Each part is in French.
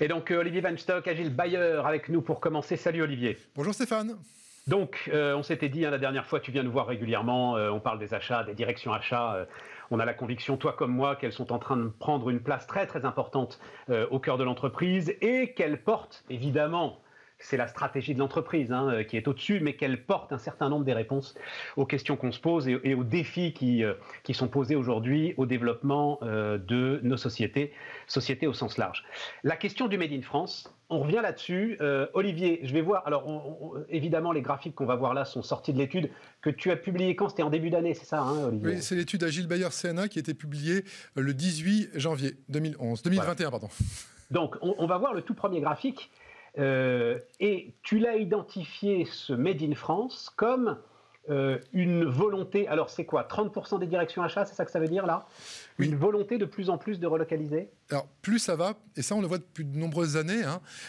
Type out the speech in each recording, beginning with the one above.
Et donc Olivier Van Stock, Agile Buyer avec nous pour commencer. Salut Olivier. Bonjour Stéphane. Donc on s'était dit la dernière fois, tu viens nous voir régulièrement, on parle des achats, des directions achats. On a la conviction, toi comme moi, qu'elles sont en train de prendre une place très très importante au cœur de l'entreprise et qu'elles portent évidemment, c'est la stratégie de l'entreprise qui est au-dessus, mais qu'elle porte un certain nombre des réponses aux questions qu'on se pose et aux défis qui sont posés aujourd'hui au développement de nos sociétés au sens large. La question du Made in France, on revient là-dessus. Olivier, je vais voir, alors évidemment les graphiques qu'on va voir là sont sortis de l'étude que tu as publiée quand? C'était en début d'année, c'est ça Olivier? Oui, c'est l'étude Agile Buyer CNA qui a été publiée le 18 janvier 2021. Voilà. Pardon. Donc on va voir le tout premier graphique. Et tu l'as identifié, ce Made in France, comme une volonté, alors c'est quoi, 30% des directions achats, c'est ça que ça veut dire là? Oui. Une volonté de plus en plus de relocaliser? Alors plus ça va, et ça on le voit depuis de nombreuses années,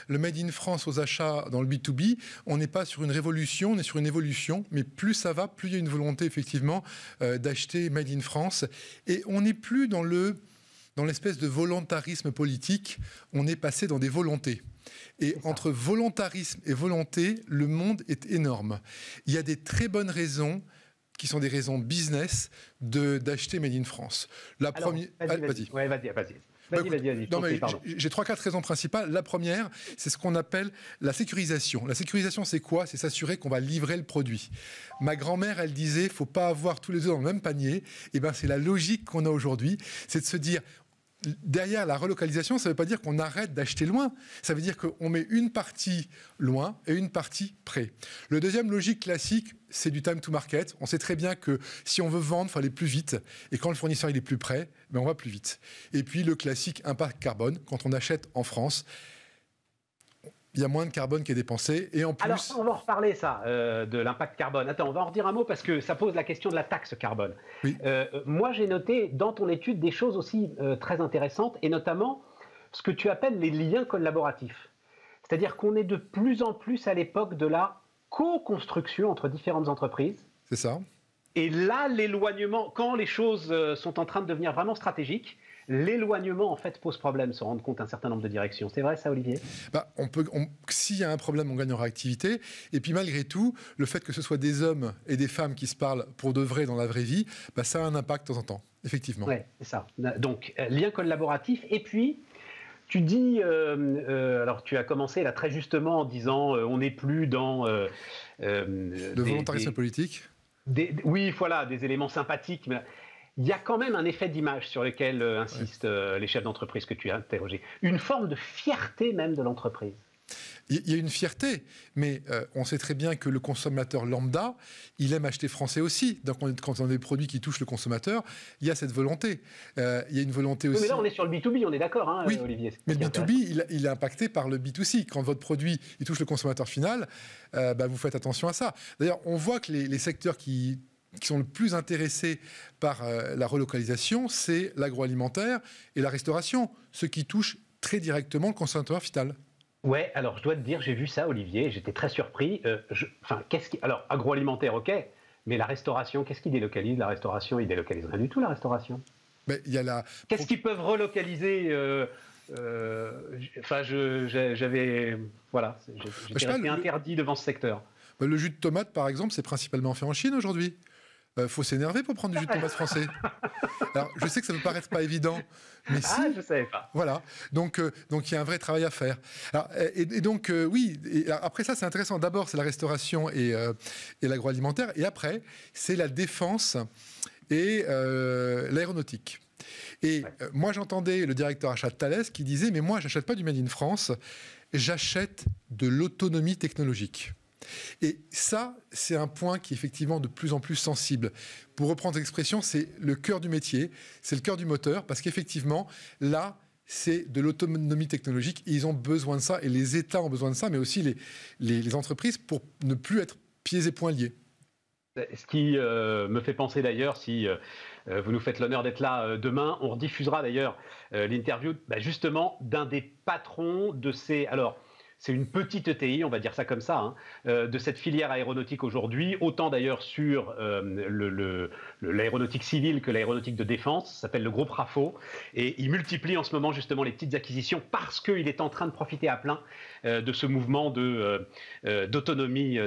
le Made in France aux achats dans le B2B, on n'est pas sur une révolution, on est sur une évolution, mais plus ça va, plus il y a une volonté effectivement d'acheter Made in France, et on n'est plus dans l'espèce de volontarisme politique, on est passé dans des volontés. Et entre volontarisme et volonté, le monde est énorme. Il y a des très bonnes raisons, qui sont des raisons business, d'acheter Made in France. La première... Vas-y. Ouais, vas-y. J'ai 3-4 raisons principales. La première, c'est ce qu'on appelle la sécurisation. La sécurisation, c'est quoi? C'est s'assurer qu'on va livrer le produit. Ma grand-mère, elle disait, il ne faut pas avoir tous les œufs dans le même panier. Et bien, c'est la logique qu'on a aujourd'hui. C'est de se dire... Derrière la relocalisation, ça ne veut pas dire qu'on arrête d'acheter loin. Ça veut dire qu'on met une partie loin et une partie près. Le deuxième logique classique, c'est du time to market. On sait très bien que si on veut vendre, il faut aller plus vite. Et quand le fournisseur il est plus près, on va plus vite. Et puis le classique impact carbone, quand on achète en France, il y a moins de carbone qui est dépensé. Et en plus... Alors, on va en reparler, ça, de l'impact carbone. Attends, on va en redire un mot parce que ça pose la question de la taxe carbone. Oui. Moi, j'ai noté dans ton étude des choses aussi très intéressantes, et notamment ce que tu appelles les liens collaboratifs. C'est-à-dire qu'on est de plus en plus à l'époque de la co-construction entre différentes entreprises. C'est ça. Et là, l'éloignement, quand les choses sont en train de devenir vraiment stratégiques, l'éloignement, en fait, pose problème, se rendre compte un certain nombre de directions. C'est vrai, ça, Olivier? S'il y a un problème, on gagne en réactivité. Et puis, malgré tout, le fait que ce soit des hommes et des femmes qui se parlent pour de vrai dans la vraie vie, ça a un impact de temps en temps, effectivement. Oui, c'est ça. Donc, lien collaboratif. Et puis, tu dis, alors tu as commencé là très justement en disant, on n'est plus dans... le volontarisme politique. Oui, voilà, des éléments sympathiques, mais... Il y a quand même un effet d'image sur lequel insistent les chefs d'entreprise que tu as interrogés. Une forme de fierté même de l'entreprise. Il y a une fierté, mais on sait très bien que le consommateur lambda, il aime acheter français aussi. Donc quand on a des produits qui touchent le consommateur, il y a cette volonté. Il y a une volonté aussi... Oui, mais là, on est sur le B2B, on est d'accord, oui, Olivier. Mais le B2B, il est impacté par le B2C. Quand votre produit il touche le consommateur final, vous faites attention à ça. D'ailleurs, on voit que les secteurs qui sont le plus intéressés par la relocalisation, c'est l'agroalimentaire et la restauration, ce qui touche très directement le consommateur final. Ouais, alors je dois te dire, j'ai vu ça, Olivier, j'étais très surpris. Alors, agroalimentaire, ok, mais la restauration, qu'est-ce qui délocalise? La restauration, il délocalise rien du tout, la restauration. Mais il y a Qu'est-ce qu'ils peuvent relocaliser j'avais... Voilà, j'étais resté interdit devant ce secteur. Le jus de tomate, par exemple, c'est principalement fait en Chine aujourd'hui. Faut s'énerver pour prendre du jus de tomate français. Alors, je sais que ça peut paraître pas évident, mais si. Je savais pas. Voilà. Donc, il y a un vrai travail à faire. Alors, oui. Et après ça, c'est intéressant. D'abord, c'est la restauration et l'agroalimentaire, et après, c'est la défense et l'aéronautique. Et moi, j'entendais le directeur achat de Thales qui disait, mais moi, j'achète pas du Made in France, j'achète de l'autonomie technologique. Et ça, c'est un point qui est effectivement de plus en plus sensible. Pour reprendre l'expression, c'est le cœur du métier, c'est le cœur du moteur, parce qu'effectivement, là, c'est de l'autonomie technologique, et ils ont besoin de ça, et les États ont besoin de ça, mais aussi les entreprises, pour ne plus être pieds et poings liés. Ce qui me fait penser d'ailleurs, si vous nous faites l'honneur d'être là demain, on rediffusera d'ailleurs l'interview justement d'un des patrons de ces... Alors, c'est une petite ETI, on va dire ça comme ça, hein, de cette filière aéronautique aujourd'hui, autant d'ailleurs sur l'aéronautique civile que l'aéronautique de défense, ça s'appelle le groupe RAFO, et il multiplie en ce moment justement les petites acquisitions parce qu'il est en train de profiter à plein de ce mouvement d'autonomie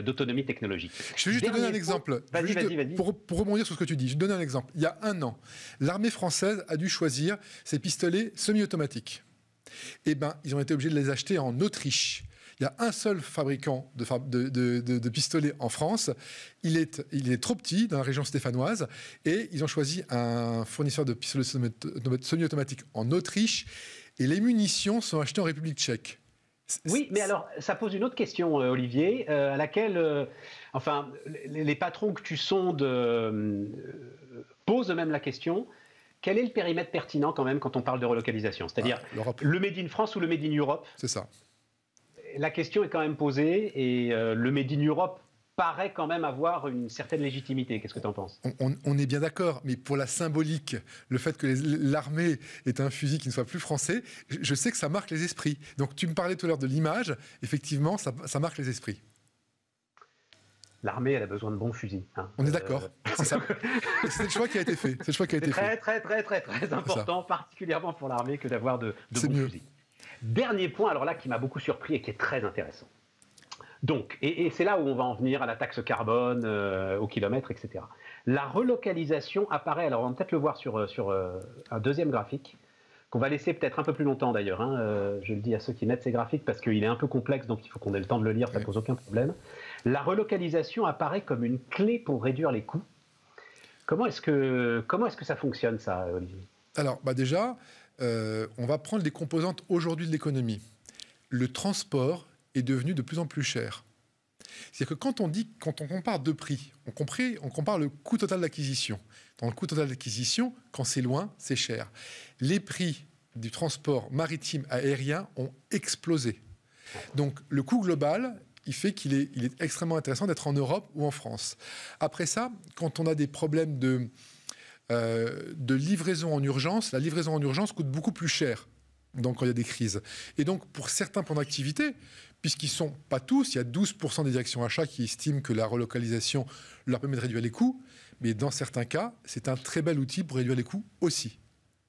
technologique. Je vais juste te donner un exemple. Vas-y. Pour rebondir sur ce que tu dis, je vais te donner un exemple. Il y a un an, l'armée française a dû choisir ses pistolets semi-automatiques. Eh bien, ils ont été obligés de les acheter en Autriche. Il y a un seul fabricant de pistolets en France. Il est trop petit dans la région stéphanoise et ils ont choisi un fournisseur de pistolets semi-automatiques en Autriche et les munitions sont achetées en République tchèque. Oui, mais alors, ça pose une autre question, Olivier, à laquelle, les patrons que tu sondes posent eux-mêmes la question. Quel est le périmètre pertinent quand même quand on parle de relocalisation? C'est-à-dire le Made in France ou le Made in Europe? C'est ça. La question est quand même posée et le Made in Europe paraît quand même avoir une certaine légitimité. Qu'est-ce que tu en penses? On est bien d'accord, mais pour la symbolique, le fait que l'armée ait un fusil qui ne soit plus français, je sais que ça marque les esprits. Donc tu me parlais tout à l'heure de l'image, effectivement, ça marque les esprits. L'armée, elle a besoin de bons fusils. Hein. On est d'accord, c'est ça. C'est le choix qui a été fait. C'est très important, particulièrement pour l'armée, que d'avoir de bons fusils. Dernier point, alors là, qui m'a beaucoup surpris et qui est très intéressant. Donc, et c'est là où on va en venir à la taxe carbone, au kilomètre, etc. La relocalisation apparaît, alors on va peut-être le voir sur un deuxième graphique, qu'on va laisser peut-être un peu plus longtemps d'ailleurs. Hein. Je le dis à ceux qui mettent ces graphiques parce qu'il est un peu complexe, donc il faut qu'on ait le temps de le lire, ça ne pose aucun problème. La relocalisation apparaît comme une clé pour réduire les coûts. Comment est-ce que ça fonctionne, ça, Olivier? Alors, déjà, on va prendre les composantes aujourd'hui de l'économie. Le transport est devenu de plus en plus cher. C'est-à-dire que quand on compare deux prix, on compare le coût total d'acquisition. Dans le coût total d'acquisition, quand c'est loin, c'est cher. Les prix du transport maritime aérien ont explosé. Donc le coût global, il fait qu'il est extrêmement intéressant d'être en Europe ou en France. Après ça, quand on a des problèmes de livraison en urgence, la livraison en urgence coûte beaucoup plus cher. Donc quand il y a des crises. Et donc pour certains plans d'activité, puisqu'ils ne sont pas tous, il y a 12% des directions achats qui estiment que la relocalisation leur permet de réduire les coûts, mais dans certains cas, c'est un très bel outil pour réduire les coûts aussi.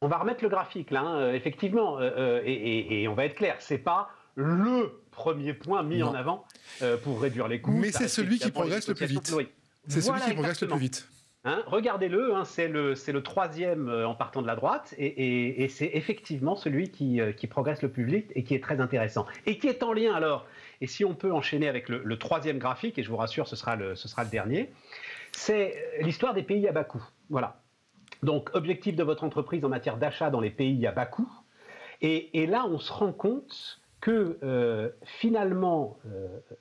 On va remettre le graphique là, hein, effectivement, et on va être clair, c'est pas le premier point mis en avant pour réduire les coûts. Mais c'est celui qui progresse le plus vite. C'est celui qui progresse le plus vite. Hein, regardez-le, hein, c'est le troisième en partant de la droite, et c'est effectivement celui qui progresse le plus vite et qui est très intéressant. Et qui est en lien alors, et si on peut enchaîner avec le troisième graphique, et je vous rassure, ce sera le dernier, c'est l'histoire des pays à bas coût. Voilà. Donc, objectif de votre entreprise en matière d'achat dans les pays à bas coût. Et là, on se rend compte que finalement,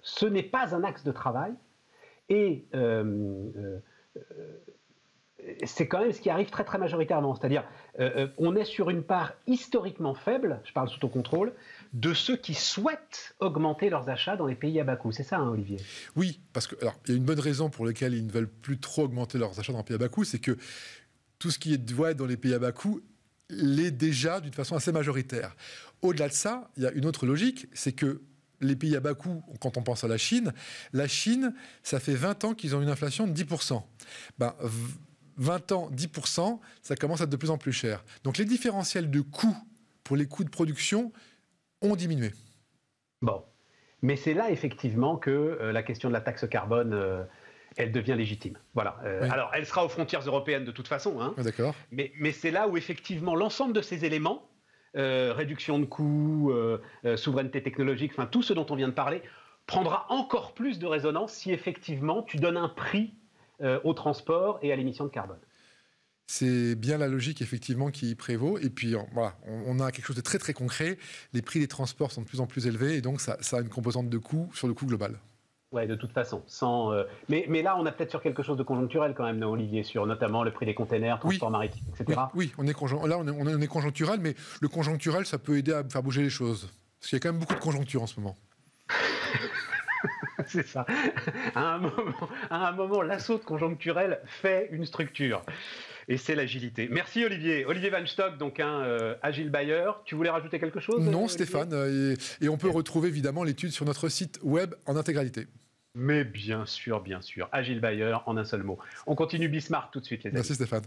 ce n'est pas un axe de travail, et c'est quand même ce qui arrive très très majoritairement, c'est-à-dire on est sur une part historiquement faible, je parle sous ton contrôle, de ceux qui souhaitent augmenter leurs achats dans les pays à bas coût. C'est ça, hein, Olivier? Oui, parce que alors il y a une bonne raison pour laquelle ils ne veulent plus trop augmenter leurs achats dans les pays à bas coût, c'est que tout ce qui doit être dans les pays à bas coût l'est déjà d'une façon assez majoritaire. Au-delà de ça, il y a une autre logique, c'est que les pays à bas coût, quand on pense à la Chine, ça fait 20 ans qu'ils ont une inflation de 10%. 20 ans, 10%, ça commence à être de plus en plus cher. Donc les différentiels de coûts pour les coûts de production ont diminué. Bon, mais c'est là effectivement que la question de la taxe carbone, elle devient légitime. Voilà. Oui. Alors, elle sera aux frontières européennes de toute façon. Hein, d'accord. Mais c'est là où effectivement l'ensemble de ces éléments, réduction de coûts, souveraineté technologique, enfin tout ce dont on vient de parler, prendra encore plus de résonance si effectivement tu donnes un prix au transport et à l'émission de carbone. C'est bien la logique effectivement qui prévaut. Et puis voilà, on a quelque chose de très très concret. Les prix des transports sont de plus en plus élevés et donc ça a une composante de coût sur le coût global. Oui, de toute façon. Mais là, on est peut-être sur quelque chose de conjoncturel quand même, non, Olivier, sur notamment le prix des containers, transport maritime, etc. Oui, on est conjoncturel, mais le conjoncturel, ça peut aider à faire bouger les choses. Parce qu'il y a quand même beaucoup de conjoncture en ce moment. C'est ça. À un moment, l'assaut de conjoncturel fait une structure. et c'est l'agilité. Merci Olivier. Olivier Van Stock, donc un agile buyer. Tu voulais rajouter quelque chose? Non, Olivier? Stéphane, et on peut retrouver évidemment l'étude sur notre site web en intégralité. Mais bien sûr, Agile buyer en un seul mot. On continue Bismarck tout de suite, les amis. Merci Stéphane.